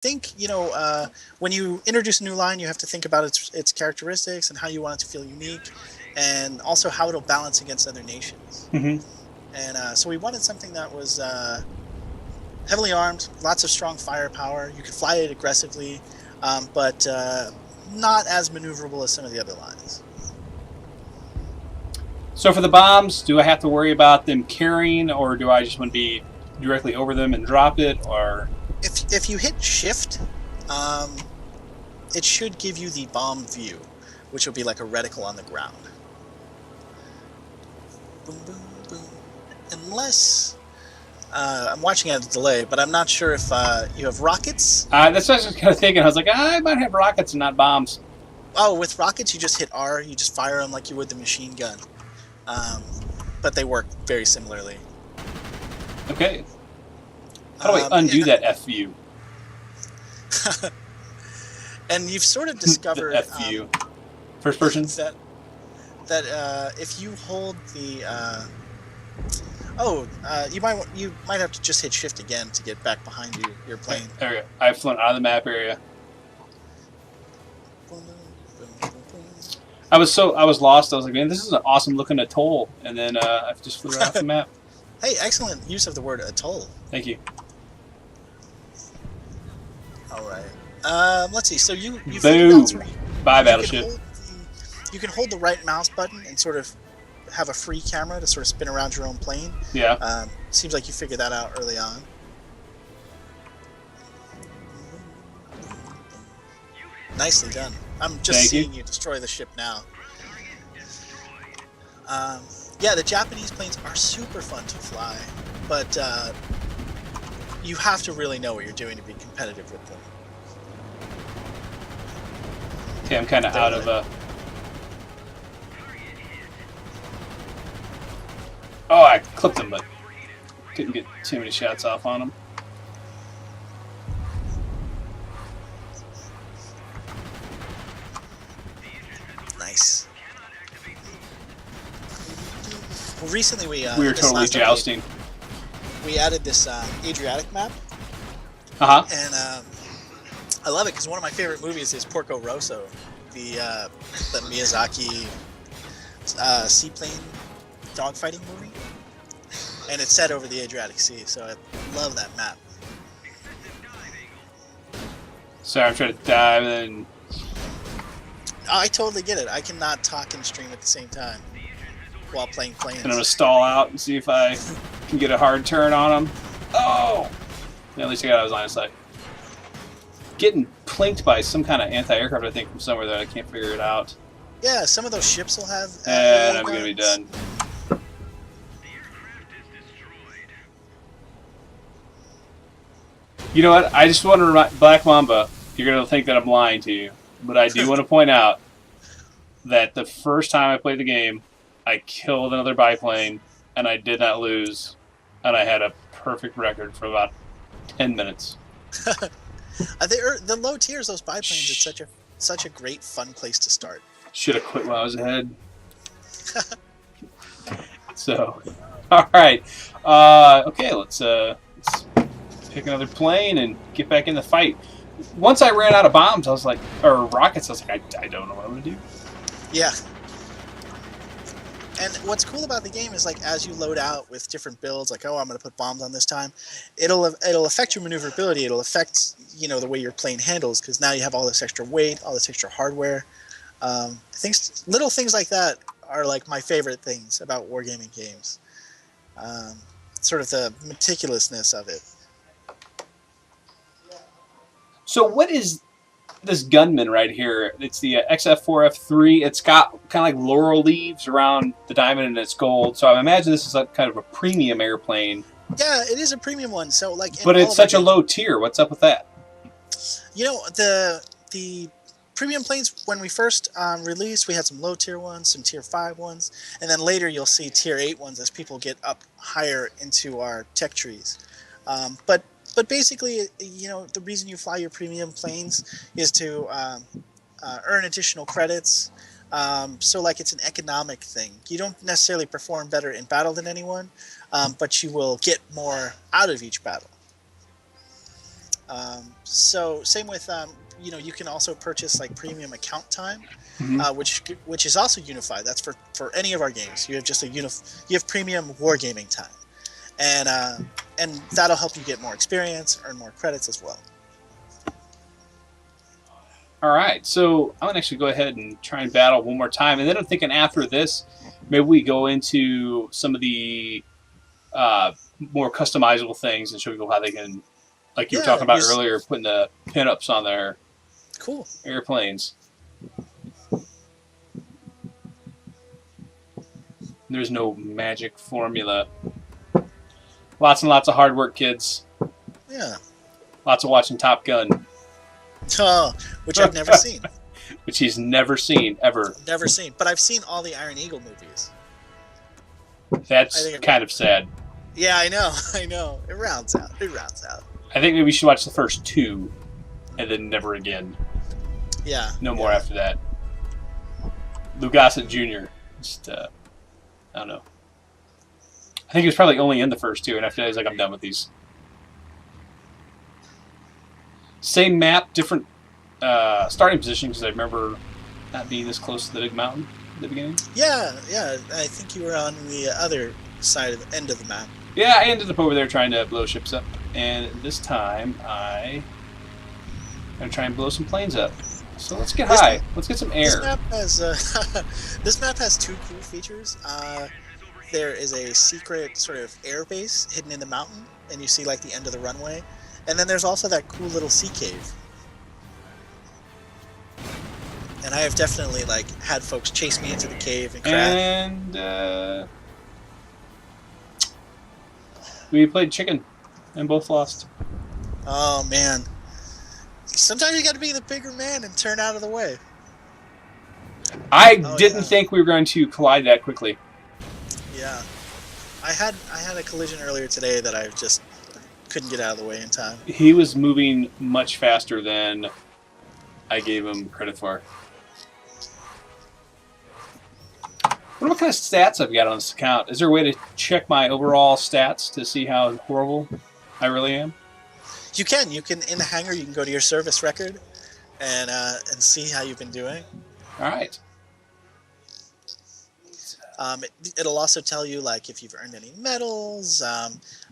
think, when you introduce a new line, you have to think about its characteristics and how you want it to feel unique, and also how it'll balance against other nations. Hmm. And so we wanted something that was heavily armed, lots of strong firepower. You could fly it aggressively, but not as maneuverable as some of the other lines. So for the bombs, do I have to worry about them carrying, or do I just want to be directly over them and drop it? Or If you hit shift, um, it should give you the bomb view, which will be like a reticle on the ground. Boom, boom, boom. Unless I'm watching at a delay, but I'm not sure if you have rockets. that's what I was kind of thinking. I was like, I might have rockets and not bombs. Oh, with rockets, you just hit R. You just fire them like you would the machine gun. Um, but they work very similarly. Okay. How do I undo that F view? And you've sort of The discovered F view. First person? that if you hold the you might have to just hit shift again to get back behind your plane. There we go. I've flown out of the map area. Boom, boom, boom, boom. I was lost. I was like, man, this is an awesome looking atoll, and then I just flew right off the map. Hey, excellent use of the word atoll. Thank you. All right. Let's see. So you Boom. Bye, battleship. You can hold the right mouse button and sort of have a free camera to sort of spin around your own plane. Yeah. Seems like you figured that out early on. Nicely done. I'm just seeing you destroy the ship now. Yeah, the Japanese planes are super fun to fly, but you have to really know what you're doing to be competitive with them. Okay, I'm kind of out of Oh, I clipped him, but couldn't get too many shots off on him. Nice. Well, recently we were totally jousting. We added this Adriatic map. And I love it because one of my favorite movies is Porco Rosso, the Miyazaki seaplane dogfighting movie, and it's set over the Adriatic Sea. So I love that map. Sorry, I'm trying to dive and. I totally get it. I cannot talk and stream at the same time while playing planes. And I'm gonna stall out and see if I can get a hard turn on him. Oh! Yeah, at least I got out of his line of sight. Getting plinked by some kind of anti-aircraft, I think, from somewhere that I can't figure it out. Yeah, some of those ships will have. And I'm gonna be done. You know what? I just want to remind Black Mamba. You're gonna think that I'm lying to you, but I do want to point out that the first time I played the game, I killed another biplane, and I did not lose, and I had a perfect record for about 10 minutes. The low tiers, those biplanes, it's such a great, fun place to start. Should have quit while I was ahead. So, all right, okay, let's pick another plane and get back in the fight. Once I ran out of bombs, I was like, or rockets, I was like, I don't know what I'm gonna do. Yeah. And what's cool about the game is, like, as you load out with different builds, like, oh, I'm going to put bombs on this time, it'll affect your maneuverability. It'll affect, the way your plane handles, because now you have all this extra weight, all this extra hardware. Little things like that are, like, my favorite things about wargaming games. Sort of the meticulousness of it. So what is this gunman right here? It's the XF4F3. It's got kind of like laurel leaves around the diamond and it's gold. So I imagine this is like kind of a premium airplane. Yeah, it is a premium one. So but it's such a low tier. What's up with that? The premium planes, when we first released, we had some low tier ones, some tier 5 ones, and then later you'll see tier 8 ones as people get up higher into our tech trees. But basically, the reason you fly your premium planes is to earn additional credits. So, like, it's an economic thing. You don't necessarily perform better in battle than anyone, but you will get more out of each battle. So same with you can also purchase like premium account time, Hmm. which is also unified. That's for any of our games. You have just you have premium wargaming time, and that'll help you get more experience, earn more credits as well. All right, so I'm gonna actually go ahead and try and battle one more time, and then I'm thinking after this, maybe we go into some of the more customizable things and show people how they can, like you were Yeah, talking about use earlier, putting the pinups on their cool. airplanes. There's no magic formula. Lots and lots of hard work, kids. Yeah, Lots of watching Top Gun, oh, which I've never seen. which he's never seen ever. Never seen, but I've seen all the Iron Eagle movies. I That's think, kind of sad. yeah, I know, I know. It rounds out. It rounds out. I think maybe we should watch the first two, and then never again. Yeah, No more yeah. after that. Lou Gossett Jr. Just, I don't know. I think he was probably only in the first two, and after that, he's like, I'm done with these. Same map, different starting position, because I remember not being this close to the big mountain at the beginning. Yeah, yeah. I think you were on the other side of the end of the map. Yeah, I ended up over there trying to blow ships up, and this time I'm gonna try and blow some planes up. So let's get This high. Let's get some this air. map has this map has two cool features. There is a secret sort of air base hidden in the mountain, and you see like the end of the runway. And then there's also that cool little sea cave. And I have definitely like had folks chase me into the cave and crash. And we played chicken, and both lost. Oh man. Sometimes you got to be the bigger man and turn out of the way. I Oh didn't yeah, think we were going to collide that quickly. yeah. I had a collision earlier today that I just couldn't get out of the way in time. He was moving much faster than I gave him credit for. What kind of stats I've got on this account? Is there a way to check my overall stats to see how horrible I really am? You can in the hangar you can go to your service record and see how you've been doing. All right. It'll also tell you like if you've earned any medals.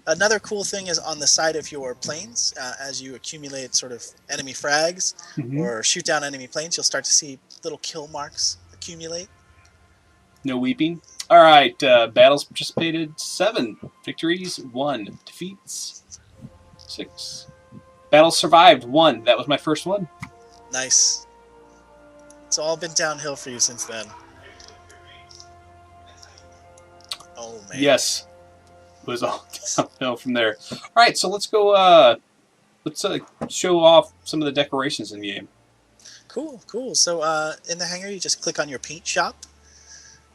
Another cool thing is on the side of your planes, as you accumulate sort of enemy frags Mm-hmm. or shoot down enemy planes, you'll start to see little kill marks accumulate. No weeping. All right. Battles participated 7. Victories 1. Defeats 6. Battles survived 1. That was my first one. Nice. It's all been downhill for you since then. Oh man. Yes. It was all downhill from there. All right. So let's go. Let's show off some of the decorations in the game. Cool, cool. So in the hangar, you just click on your paint shop,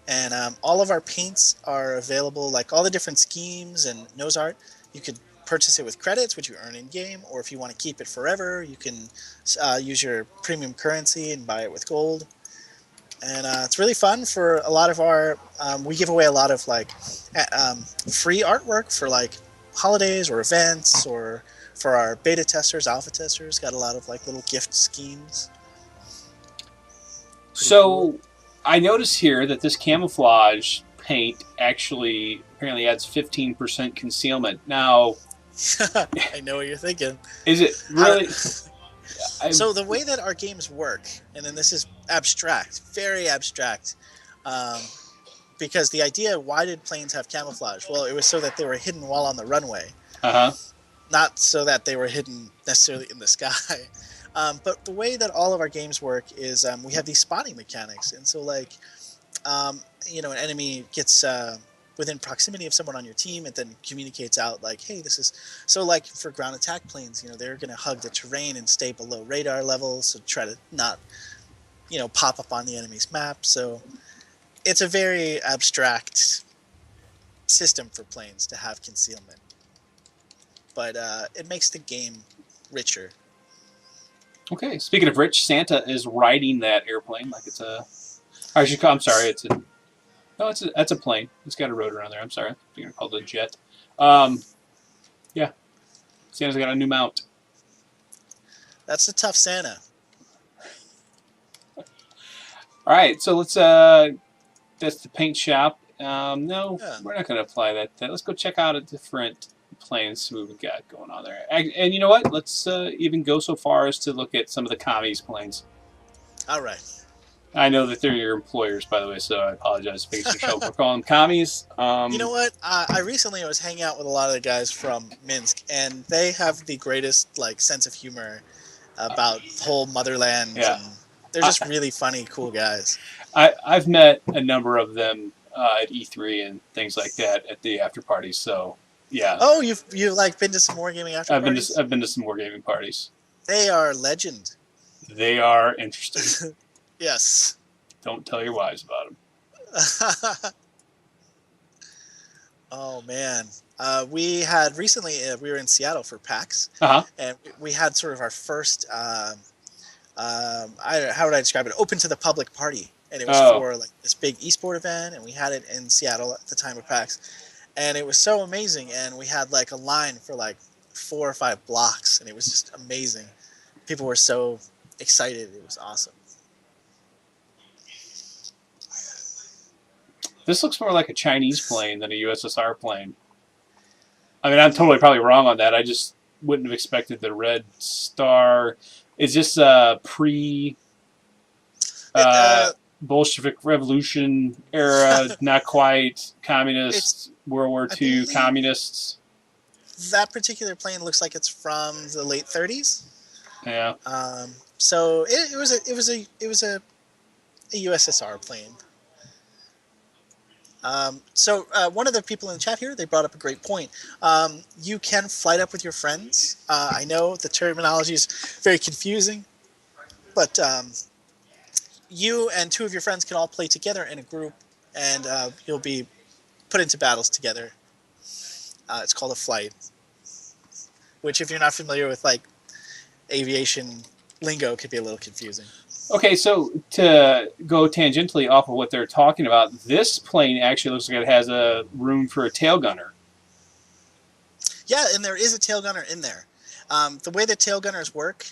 and all of our paints are available. Like all the different schemes and nose art, you could purchase it with credits, which you earn in game, or if you want to keep it forever, you can use your premium currency and buy it with gold. And it's really fun for a lot of our. We give away a lot of like free artwork for like holidays or events, or for our beta testers, alpha testers. Got a lot of like little gift schemes. So Cool. I notice here that this camouflage paint actually apparently adds 15% concealment. Now, I know what you're thinking. is it really? So the way that our games work, and then this is abstract, very abstract, um, because the idea, why did planes have camouflage? Well, it was so that they were hidden while on the runway, Uh huh. not so that they were hidden necessarily in the sky. But the way that all of our games work is we have these spotting mechanics, and so like um, an enemy gets within proximity of someone on your team, it then communicates out like, hey, this is so like for ground attack planes, they're going to hug the terrain and stay below radar levels, so try to not pop up on the enemy's map. So it's a very abstract system for planes to have concealment, but it makes the game richer. Okay. Speaking of rich, Santa is riding that airplane like it's a. I should call. I'm sorry. It's a. No, that's a plane. It's got a rotor on there. I'm sorry. You're gonna call it a jet. Yeah. Santa's got a new mount. That's a tough Santa. All right, so let's that's the paint shop. No, Yeah. we're not going to apply that. Let's go check out a different plane. See what we got going on there. And you know what? Let's even go so far as to look at some of the commies planes. All right. I know that they're your employers, by the way, so I apologize for making some trouble for calling them commies. You know what? I recently was hanging out with a lot of the guys from Minsk, and they have the greatest like sense of humor about whole motherland, Yeah, and they're I, just really funny, cool guys. I've met a number of them at E3 and things like that at the after parties. So yeah, Oh, you've like been to some wargaming after parties? I've been to some wargaming parties. They are legend. They are interesting. Yes. Don't tell your wives about them. Oh man, we had recently we were in Seattle for PAX, Uh huh. and we had sort of our first how would I describe it? Open to the public party, and it was Oh, for like this big esport event, and we had it in Seattle at the time of PAX, and it was so amazing, and we had like a line for like 4 or 5 blocks, and it was just amazing. People were so excited; it was awesome. this looks more like a Chinese plane than a USSR plane. I mean, I'm totally probably wrong on that. I just wouldn't have expected the red star. Is this pre It Bolshevik Revolution era? Not quite. it's Communists, World War I II believe communists. that particular plane looks like it's from the late 30s. Yeah. So it was a USSR plane. One of the people in the chat here, they brought up a great point. You can flight up with your friends. I know the terminology is very confusing, but you and two of your friends can all play together in a group, and you'll be put into battles together. It's called a flight, which, if you're not familiar with like aviation lingo, could be a little confusing. Okay, so to go tangentially off of what they're talking about, this plane actually looks like it has a room for a tail gunner. Yeah, and there is a tail gunner in there. The way the tail gunners work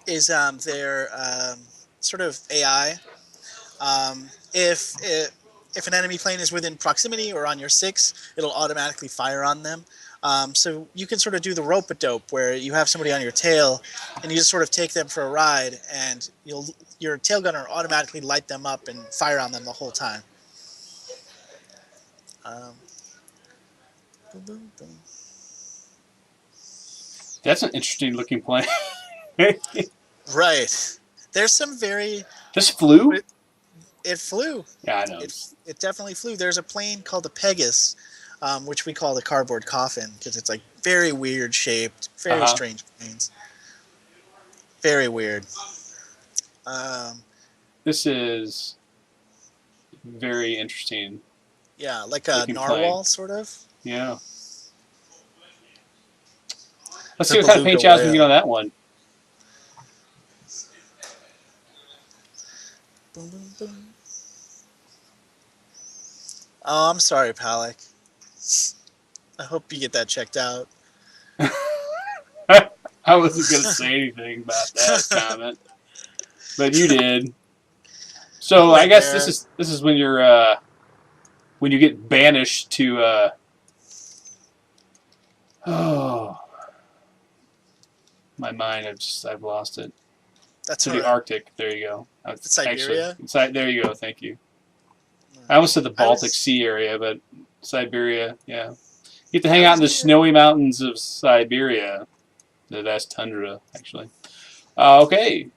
is they're sort of AI. If an enemy plane is within proximity or on your six, it'll automatically fire on them. So you can sort of do the rope a dope where you have somebody on your tail, and you just sort of take them for a ride, and your tail gunner automatically light them up and fire on them the whole time. Um, boom, boom, boom. That's an interesting looking plane. Right. There's some very. This flew? It flew. Yeah, I know. It definitely flew. There's a plane called the Pegasus, which we call the cardboard coffin because it's like very weird shaped, very strange planes. Very weird. This is very interesting. Yeah, like a Looking narwhal, plane. sort of. Yeah. Let's The see what kind of paint beluga jobs we get whale. on that one. Boom, boom, boom. Oh, I'm sorry, Palak. I hope you get that checked out. I wasn't going to say anything about that comment, but you did. So I guess there. this is when you get banished to oh, my mind, I've lost it. That's To all the right. Arctic. There you go. Siberia? Actually, there you go. Thank you. I almost said the I Baltic was Sea area, but Siberia, yeah. You get to I hang out in was the near. snowy mountains of Siberia. The vast tundra, actually. Okay.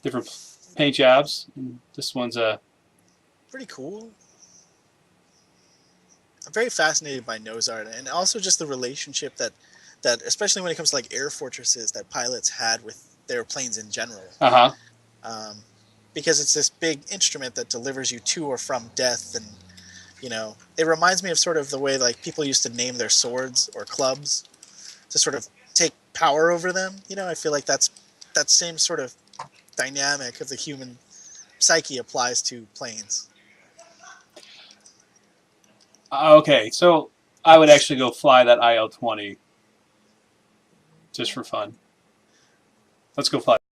Different paint jobs. This one's Pretty cool. I'm very fascinated by nose art, and also just the relationship that especially when it comes to like air fortresses that pilots had with their planes in general. uh-huh. Um, because it's this big instrument that delivers you to or from death, and it reminds me of sort of the way like people used to name their swords or clubs to sort of take power over them. I feel like that same sort of dynamic of the human psyche applies to planes. Okay, so I would actually go fly that IL-20 just for fun. Let's go fly.